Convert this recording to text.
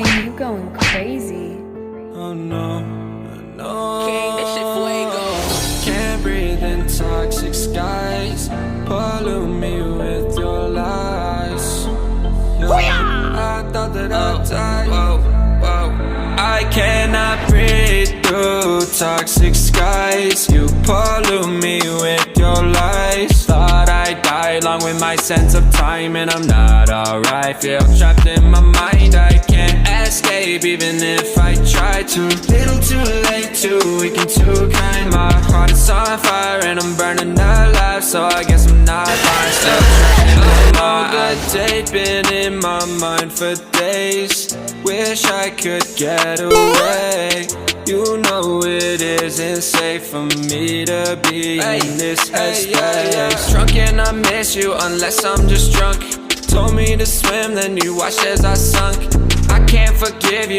saying you going crazy. Oh no, no. King, this shit fuego. Can't breathe in toxic skies. Pollute me with your lies. I thought that I'd die. I cannot breathe through toxic skies. You pollute me with your lies. Thought I'd die along with my sense of time, and I'm not alright. Feel trapped in my mind, I can't escape even if I try to. Little too late, too weak and too kind. My heart is on fire and I'm burning alive, so I guess I'm not fine. Still trapped in my mind. The date been in my mind for days. Wish I could get away. You know it isn't safe for me to be in this headspace. Drunk and I miss you unless I'm just drunk. Told me to swim, then you watched as I sunk. I can't forgive you.